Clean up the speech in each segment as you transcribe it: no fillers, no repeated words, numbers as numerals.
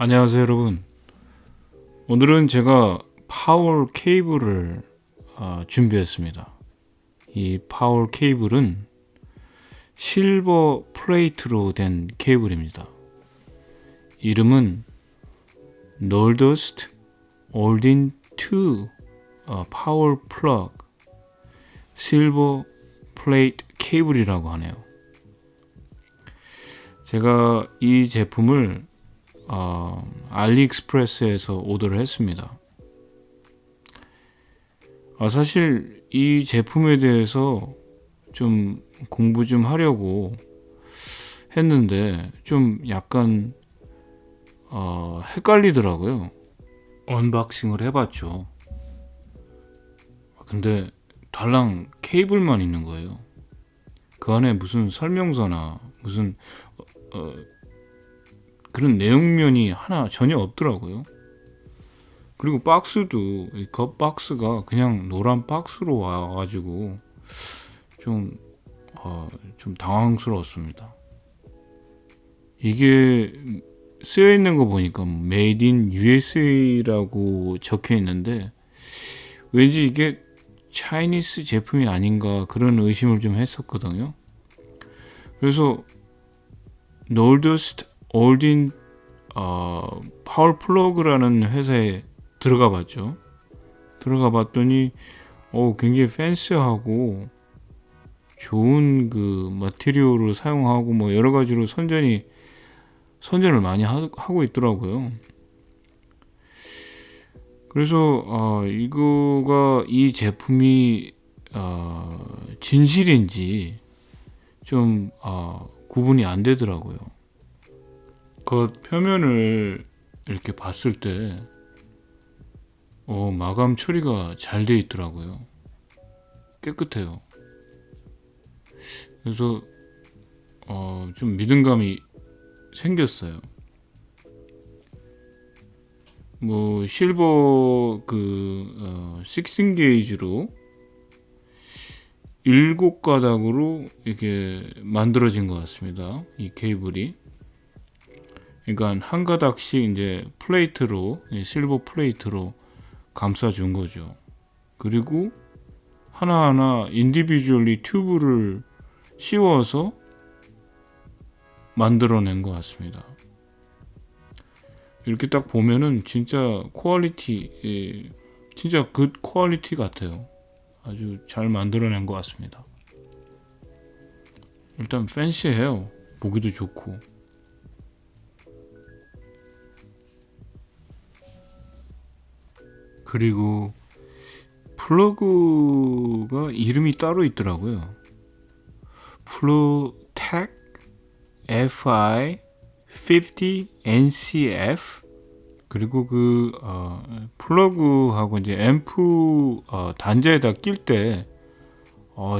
안녕하세요 여러분. 오늘은 제가 파워 케이블을 준비했습니다. 이 파워 케이블은 실버 플레이트로 된 케이블입니다. 이름은 Nordust Oldin 2 파워 플러그 실버 플레이트 케이블이라고 하네요. 제가 이 제품을 알리익스프레스에서 오더를 했습니다. 사실 이 제품에 대해서 좀 공부 좀 하려고 했는데 좀 약간 헷갈리더라고요. 언박싱을 해봤죠. 근데 달랑 케이블만 있는 거예요. 그 안에 무슨 설명서나 무슨 그런 내용면이 하나 전혀 없더라고요. 그리고 박스도 겉 박스가 그냥 노란 박스로 와가지고 좀 당황스러웠습니다. 이게 쓰여 있는 거 보니까 Made in USA라고 적혀 있는데 왠지 이게 차이니스 제품이 아닌가 그런 의심을 좀 했었거든요. 그래서 Nordust Oldin 파워 플러그라는 회사에 들어가 봤죠. 들어가 봤더니 굉장히 팬시하고 좋은 그 마테리얼을 사용하고 뭐 여러 가지로 선전을 많이 하고 있더라고요. 그래서 이 제품이 진실인지 좀 구분이 안 되더라고요. 겉 표면을 이렇게 봤을 때 마감 처리가 잘 돼 있더라고요. 깨끗해요. 그래서 좀 믿음감이 생겼어요. 뭐 실버 16 게이지로 7가닥으로 이렇게 만들어진 것 같습니다. 이 케이블이. 그러니까 한 가닥씩 이제 플레이트로 실버 플레이트로 감싸준 거죠. 그리고 하나하나 인디비주얼리 튜브를 씌워서 만들어낸 것 같습니다. 이렇게 딱 보면은 진짜 퀄리티, 진짜 굿 퀄리티 같아요. 아주 잘 만들어낸 것 같습니다. 일단 팬시해요. 보기도 좋고. 그리고 플러그가 이름이 따로 있더라고요. 플루텍 FI50NCF. 그리고 그 플러그하고 이제 앰프 단자에다 낄 때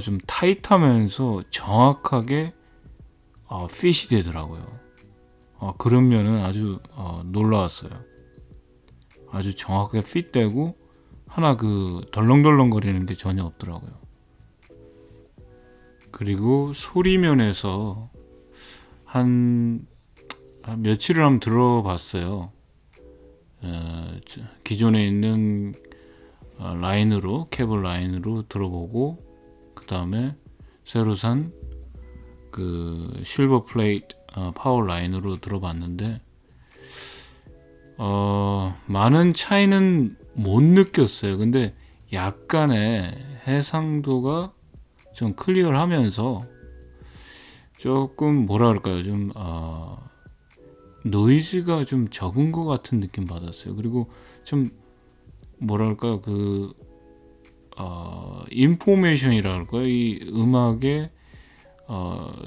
좀 타이트하면서 정확하게 핏이 되더라고요. 그런 면은 아주 놀라웠어요. 아주 정확하게 핏되고 하나 그 덜렁덜렁 거리는 게 전혀 없더라고요. 그리고 소리면에서 한 며칠을 한번 들어봤어요. 기존에 있는 라인으로 케이블 라인으로 들어보고 그 다음에 새로 산 그 실버 플레이트 파워 라인으로 들어봤는데 많은 차이는 못 느꼈어요. 근데 약간의 해상도가 좀 클리어하면서 조금 뭐라 그럴까요? 좀 노이즈가 좀 적은 것 같은 느낌 받았어요. 그리고 좀 뭐라 그럴까요? 인포메이션이라 할까요? 이 음악의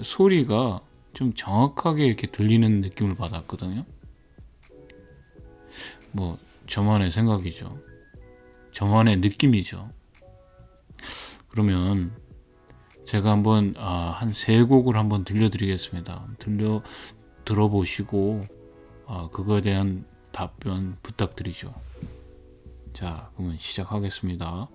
소리가 좀 정확하게 이렇게 들리는 느낌을 받았거든요. 뭐 저만의 생각이죠. 저만의 느낌이죠. 그러면 제가 한번 한 3곡을 한번 들려드리겠습니다. 들어보시고 그거에 대한 답변 부탁드리죠. 자, 그러면 시작하겠습니다.